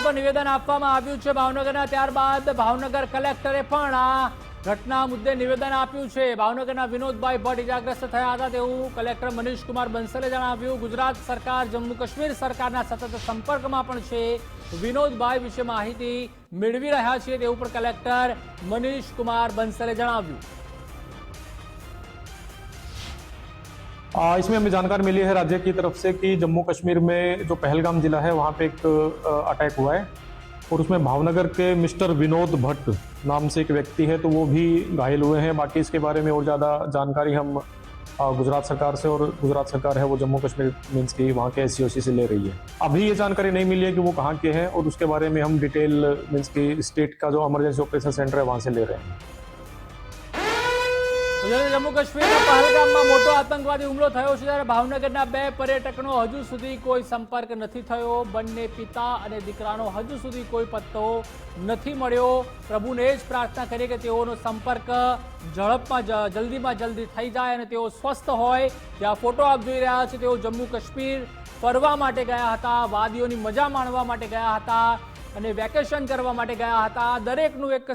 તો નિવેદન આપવામાં આવ્યું છે ભાવનગરના। ત્યારબાદ ભાવનગર કલેક્ટરે પણ આ ઘટના મુદ્દે નિવેદન આપ્યું છે। ભાવનગરના વિનોદભાઈ ભટ્ટ ઇજાગ્રસ્ત થયા હતા તેવું કલેક્ટર મનીષ કુમાર બંસલે જણાવ્યું। ગુજરાત સરકાર જમ્મુ કાશ્મીર સરકારના સતત સંપર્કમાં પણ છે। વિનોદભાઈ વિશે માહિતી મેળવી રહ્યા છીએ તેવું પણ કલેક્ટર મનીષ કુમાર બંસલે જણાવ્યું। इसमें हमें जानकारी मिली है राज्य की तरफ से कि जम्मू कश्मीर में जो पहलगाम जिला है वहाँ पे एक अटैक हुआ है और उसमें भावनगर के मिस्टर विनोद भट्ट नाम से एक व्यक्ति है, तो वो भी घायल हुए हैं। बाकी इसके बारे में और ज़्यादा जानकारी हम गुजरात सरकार से, और गुजरात सरकार है वो जम्मू कश्मीर मीन्स की वहाँ के SCOC से ले रही है। अभी ये जानकारी नहीं मिली है कि वो कहाँ के हैं, और उसके बारे में हम डिटेल मीन्स की स्टेट का जो इमरजेंसी ऑपरेशन सेंटर है वहाँ से ले रहे हैं। जम्मू काश्मीरना पहलगामમાં મોટો આતંકવાદી હુમલો થયો છે, ત્યારે ભાવનગરના 2 પર્યટકનો હજુ સુધી કોઈ સંપર્ક નથી થયો। બંને પિતા અને દીકરાનો હજુ સુધી કોઈ પત્તો નથી મળ્યો। પ્રભુને જ પ્રાર્થના કરીએ કે તેઓનો સંપર્ક જલ્દીમાં જલ્દી થઈ જાય અને તેઓ સ્વસ્થ હોય। જે આ ફોટો આપ જોઈ રહ્યા છો તેઓ જમ્મુ કાશ્મીર ફરવા માટે ગયા હતા, વાદીઓની મજા માણવા માટે ગયા હતા અને વેકેશન કરવા માટે ગયા હતા। દરેકનું એક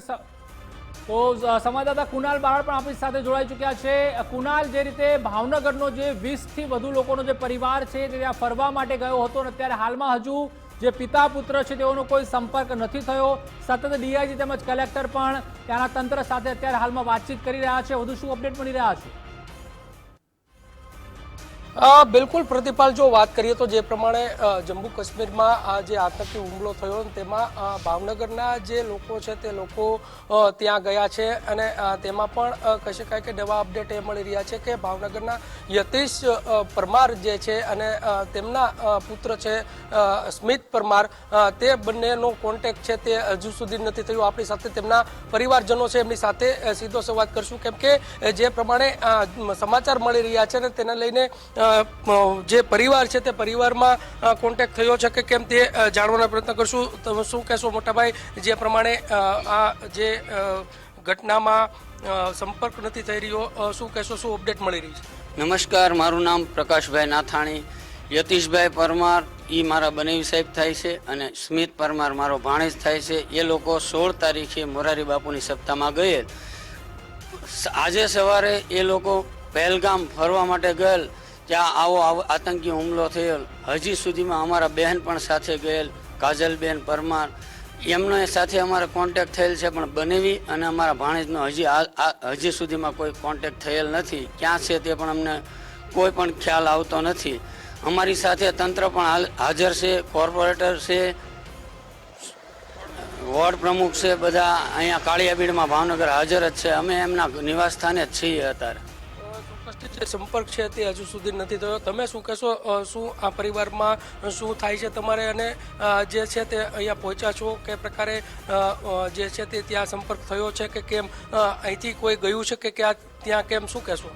तो संवाददाता कुणाल बारड़ पण आपणी साथे जोड़ाई चुक्या छे। कुणाल, जे रीते भावनगरनो जे 20 थी वधु लोकोनो जे परिवार छे ते त्यां फरवा माटे गयो हतो अने अत्यारे हालमां हजू जे पिता पुत्र छे तेओनो कोई संपर्क नथी थयो। सतत DIG तेमज कलेक्टर पण त्याना तंत्र साथे अत्यारे हालमां वातचीत करी रह्या छे। वधु शुं अपडेट मळी रह्या छे? बिल्कुल प्रतिपाल, जो बात करिए तो जे प्रमाणे जम्मू काश्मीर में आज आतंकी हुमलो थयो तेमां भावनगरना जे लोको छे ते लोको त्यां गया छे अने तेमां पण कही शकाय के नवा अपडेट ए मळी रह्या छे के भावनगरना यतीश परमार जे छे अने तेमना पुत्र छे स्मित परमार, ते बंनेनो कॉन्टेक्ट छे ते हजू सुधी नथी थयो। आपणी साथे तेमना परिवारजनो छे एमनी साथे सीधो संवाद करशुं, केम के जे प्रमाणे समाचार मळी रह्या छे ने तेने लईने जे परिवार है ते परिवार में कॉन्टेक्ट थयो छे के केम ते जाणवानो प्रयत्न करशुं। तमे शुं कहेशो मोटा भाई, जे प्रमाणे आ जे घटना में संपर्क नहीं थई रह्यो, शुं कहेशो, शुं अपडेट मळी रही छे? नमस्कार, मारू नाम प्रकाशभाई नाथाणी। यतीशभाई परमार ई मारा बनेवी साहेब थाय छे अने स्मित परमार मारो भाणेज थाय छे। ये लोको 16 तारीखे मोरारी बापूनी सप्ताहमां गयेल। आजे सवारे ये लोको पहलगाम फरवा माटे गયેલ, ત્યાં આવો આતંકી હુમલો થયેલ। હજી સુધીમાં અમારા બહેન પણ સાથે ગયેલ, કાજલબેન પરમાર, એમનો સાથે અમારો કોન્ટેક્ટ થયેલ છે, પણ બનેવી અને અમારા ભાણેજનો હજી સુધીમાં કોઈ કોન્ટેક્ટ થયેલ નથી। ક્યાં છે તે પણ અમને કોઈ પણ ખ્યાલ આવતો નથી। અમારી સાથે તંત્ર પણ હાજર છે, કોર્પોરેટર છે, વોર્ડ પ્રમુખ છે, બધા અહીંયા કાળિયાબીડમાં ભાવનગર હાજર જ છે। અમે એમના નિવાસ સ્થાને જ છીએ અત્યારે। संपर्क है ते हजू सुधी नहीं थयो। तमे शुं कहेशो, शुं आ परिवार में शुं थाय छे तमारे अने जे छे ते अहींया पहोंच्या छो, के प्रकारे जे छे ते त्यां संपर्क थयो छे के केम, અહીંથી કોઈ ગયું છે કે ત્યાં કેમ, શું કહેશો?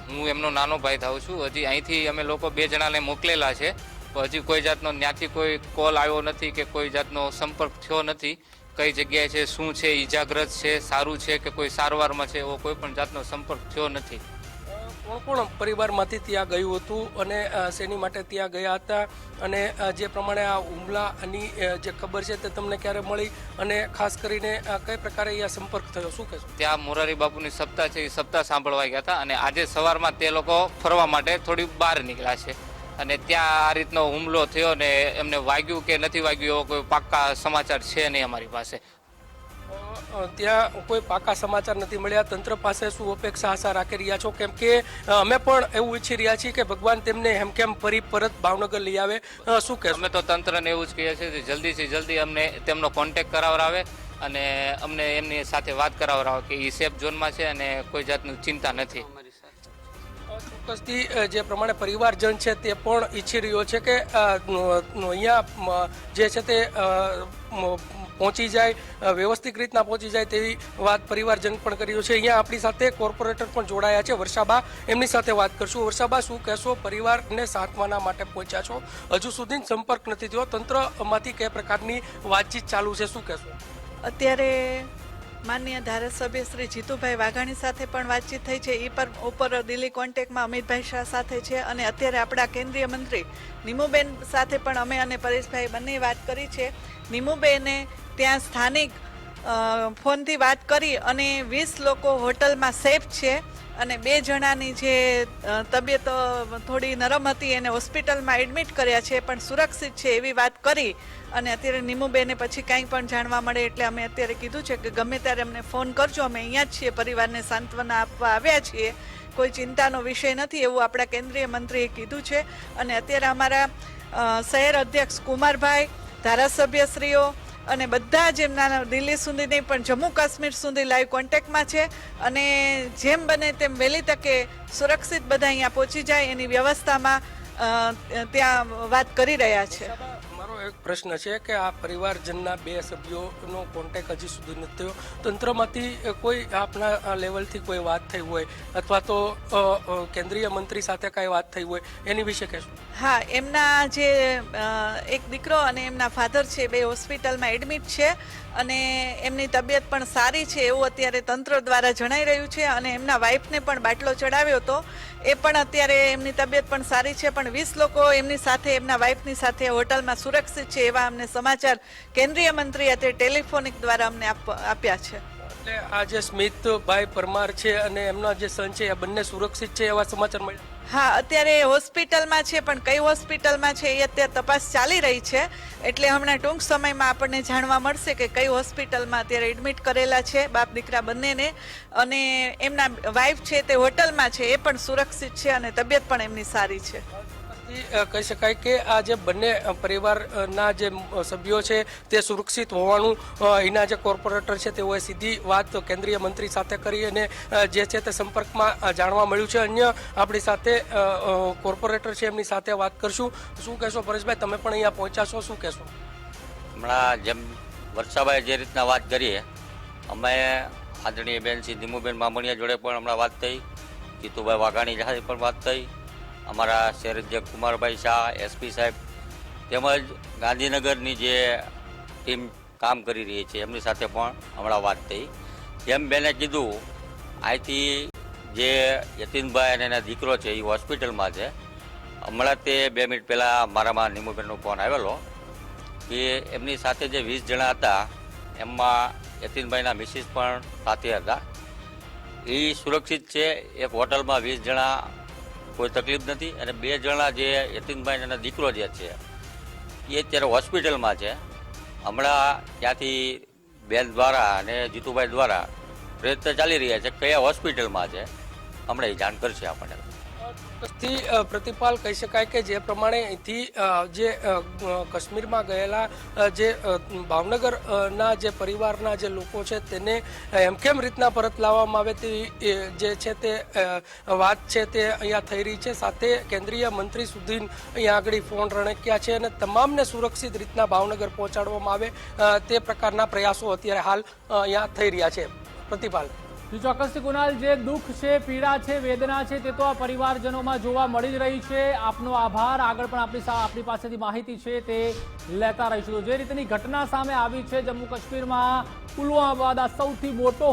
હું એમનો નાનો ભાઈ થાઉં છું। હજી અહીંથી અમે લોકો 2 જણાને મોકલેલા છે, હજી કોઈ જાતનો ત્યાંથી કોઈ કોલ આવ્યો નથી કે કોઈ જાતનો સંપર્ક થયો નથી। કઈ જગ્યાએ છે, શું છે, ઈજાગ્રસ્ત છે, સારું છે કે કોઈ સારવારમાં છે, એવો કોઈ પણ જાતનો સંપર્ક થયો નથી। કોણ પરિવારમાંથી ત્યાં ગયું હતું અને શેની માટે ત્યાં ગયા હતા, અને જે પ્રમાણે આ હુમલાની જે ખબર છે તે તમને ક્યારે મળી અને ખાસ કરીને કઈ પ્રકારે અહીંયા સંપર્ક થયો, શું કહેશો? ત્યાં મોરારી બાપુની સપ્તાહ છે, એ સપ્તાહ સાંભળવા ગયા હતા અને આજે સવારમાં તે લોકો ફરવા માટે થોડી બહાર નીકળ્યા છે અને ત્યાં આ રીતનો હુમલો થયો ને એમને વાગ્યું કે નથી વાગ્યું એવો કોઈ પાક્કા સમાચાર છે નહીં અમારી પાસે। ત્યાં કોઈ પાકા સમાચાર નથી મળ્યા। તંત્ર પાસે શું અપેક્ષા આશા રાખી રહ્યા છો, કેમ કે અમે પણ એવું ઈચ્છી રહ્યા છીએ કે ભગવાન તેમને હેમખેમ ફરી પરત ભાવનગર લઈ આવે, શું કહેશો? અમે તો તંત્રને એવું જ કહીએ છીએ કે જલ્દીથી જલ્દી અમને તેમનો કોન્ટેક્ટ કરાવરાવે અને અમને એમની સાથે વાત કરાવરાવે કે એ સેફ ઝોનમાં છે અને કોઈ જાતની ચિંતા નથી। ચોક્કસથી જે પ્રમાણે પરિવારજન છે તે પણ ઈચ્છી રહ્યો છે કે અહીંયા જે છે તે પહોંચી જાય, વ્યવસ્થિત રીતના પહોંચી જાય તેવી વાત પરિવારજન પણ કરી રહ્યો છે। અહીંયા આપણી સાથે કોર્પોરેટર પણ જોડાયા છે, વર્ષાબા, એમની સાથે વાત કરશું। વર્ષાબા, શું કહેશો, પરિવારને સાંત્વના માટે પહોંચ્યા છો, હજુ સુધી સંપર્ક નથી થયો, તંત્રમાંથી કઈ પ્રકારની વાતચીત ચાલુ છે, શું કહેશો? અત્યારે માનનીય ધારાસભ્ય શ્રી જીતુભાઈ વાઘાણી સાથે પણ વાતચીત થઈ છે. એ પર ઉપર દિલ્હી કોન્ટેક્ટમાં અમિતભાઈ શાહ સાથે છે અને અત્યારે આપણા કેન્દ્રીય મંત્રી નીમુબેન સાથે પણ અમે અને પરેશભાઈ બંને વાત કરી છે. નીમુબેને ત્યાં સ્થાનિક ફોનથી વાત કરી અને 20 લોકો હોટલમાં સેફ છે અને 2 જણાની જે તબિયત થોડી નરમ હતી એને હોસ્પિટલમાં એડમિટ કર્યા છે પણ સુરક્ષિત છે એવી વાત કરી. અને અત્યારે નીમુબેને પછી કાંઈ પણ જાણવા મળે એટલે અમે અત્યારે કીધું છે કે ગમે ત્યારે અમને ફોન કરજો, અમે અહીંયા જ છીએ, પરિવારને સાંત્વના આપવા આવ્યા છીએ, કોઈ ચિંતાનો વિષય નથી એવું આપણા કેન્દ્રીય મંત્રીએ કીધું છે. અને અત્યારે અમારા શહેર અધ્યક્ષ કુમારભાઈ, ધારાસભ્યશ્રીઓ અને બધા જ એમના દિલ્હી સુધી નહીં પણ જમ્મુ કાશ્મીર સુધી લાઈવ કોન્ટેક્ટમાં છે અને જેમ બને તેમ વહેલી તકે સુરક્ષિત બધા અહીંયા પહોંચી જાય એની વ્યવસ્થામાં ત્યાં વાત કરી રહ્યા છે. મારો એક પ્રશ્ન છે કે આ પરિવારજનના 2 સભ્યોનો કોન્ટેક્ટ હજી સુધી નથી થયો. તંત્રમાંથી કોઈ આપના લેવલથી કોઈ વાત થઈ હોય અથવા તો કેન્દ્રીય મંત્રી સાથે કાંઈ વાત થઈ હોય એની વિશે કહેશો? હા, એમના જે એક દીકરો અને એમના ફાધર છે 2 હોસ્પિટલમાં એડમિટ છે અને એમની તબિયત પણ સારી છે એવું અત્યારે તંત્ર દ્વારા જણાઈ રહ્યું છે અને એમના વાઈફને પણ બાટલો ચડાવ્યો હતો, એ પણ અત્યારે એમની તબિયત પણ સારી છે. પણ 20 લોકો એમની સાથે, એમના વાઈફની સાથે હોટલમાં સુરક્ષિત છે એવા અમને સમાચાર કેન્દ્રીય મંત્રી અત્યારે ટેલિફોનિક દ્વારા અમને આપ્યા છે. એટલે આ જે સ્મિતભાઈ પરમાર છે અને એમના જે સન છે એ બંને સુરક્ષિત છે એવા સમાચાર મળ્યા? હા, અત્યારે હોસ્પિટલમાં છે પણ કઈ હોસ્પિટલમાં છે એ અત્યારે તપાસ ચાલી રહી છે એટલે હમણાં ટૂંક સમયમાં આપણને જાણવા મળશે કે કઈ હોસ્પિટલમાં અત્યારે એડમિટ કરેલા છે બાપ દીકરા બંનેને અને એમના વાઈફ છે તે હોટલમાં છે એ પણ સુરક્ષિત છે અને તબિયત પણ એમની સારી છે. કહી શકાય કે આ જે બંને પરિવારના જે સભ્યો છે તે સુરક્ષિત હોવાનું અહીંના જે કોર્પોરેટર છે તેઓએ સીધી વાત કેન્દ્રીય મંત્રી સાથે કરી અને જે છે તે સંપર્કમાં જાણવા મળ્યું છે. અન્ય આપણી સાથે કોર્પોરેટર છે એમની સાથે વાત કરશું. શું કહેશો પરેશભાઈ, તમે પણ અહીંયા પહોંચ્યા છો, શું કહેશો? હમણાં જેમ વર્ષાભાઈ જે રીતના વાત કરીએ, અમે આદરણીય બેન શ્રી નીમુબેન બામણિયા જોડે પણ હમણાં વાત થઈ, જીતુભાઈ વાઘાણી સાથે પણ વાત થઈ, અમારા શહેર અધ્યક્ષ કુમારભાઈ શાહ, એસપી સાહેબ તેમજ ગાંધીનગરની જે ટીમ કામ કરી રહી છે એમની સાથે પણ હમણાં વાત થઈ. જેમ બેને કીધું, અહીંથી જે યતીનભાઈ અને એના દીકરો છે એ હોસ્પિટલમાં છે. હમણાં તે 2 મિનિટ પહેલાં મારામાં નીમુબેનનો ફોન આવેલો કે એમની સાથે જે 20 જણા હતા એમાં યતીનભાઈના મિસિસ પણ સાથે હતા, એ સુરક્ષિત છે. એક હોટલમાં 20 જણા, કોઈ તકલીફ નથી. અને 2 જણા જે યતીનભાઈ અને દીકરો જે છે એ અત્યારે હોસ્પિટલમાં છે. હમણાં ત્યાંથી બેન દ્વારા અને જીતુભાઈ દ્વારા પ્રયત્ન ચાલી રહ્યા છે કયા હોસ્પિટલમાં છે, હમણાં એ જાણ કરશે આપણને. પ્રતિપાલ, કહી શકાય કે જે પ્રમાણે અહીંથી જે કાશ્મીરમાં ગયેલા જે ભાવનગરના જે પરિવારના જે લોકો છે તેને કેમ રીતના પરત લાવવામાં આવે તે જે છે તે વાત છે તે અહીંયા થઈ રહી છે. સાથે કેન્દ્રીય મંત્રી સુધી અહીંયા આગળ ફોન રણક્યા છે અને તમામને સુરક્ષિત રીતના ભાવનગર પહોંચાડવામાં આવે તે પ્રકારના પ્રયાસો અત્યારે હાલ અહીંયા થઈ રહ્યા છે. પ્રતિપાલ, ચોક્કસથી કુનાલ, જે દુઃખ છે, પીડા છે, વેદના છે તે તો આ પરિવારજનોમાં જોવા મળી જ રહી છે. આપનો આભાર. આગળ પણ આપણી પાસેથી માહિતી છે તે લેતા રહીશું. જે રીતની ઘટના સામે આવી છે જમ્મુ કાશ્મીરમાં પુલવામા બાદ આ સૌથી મોટો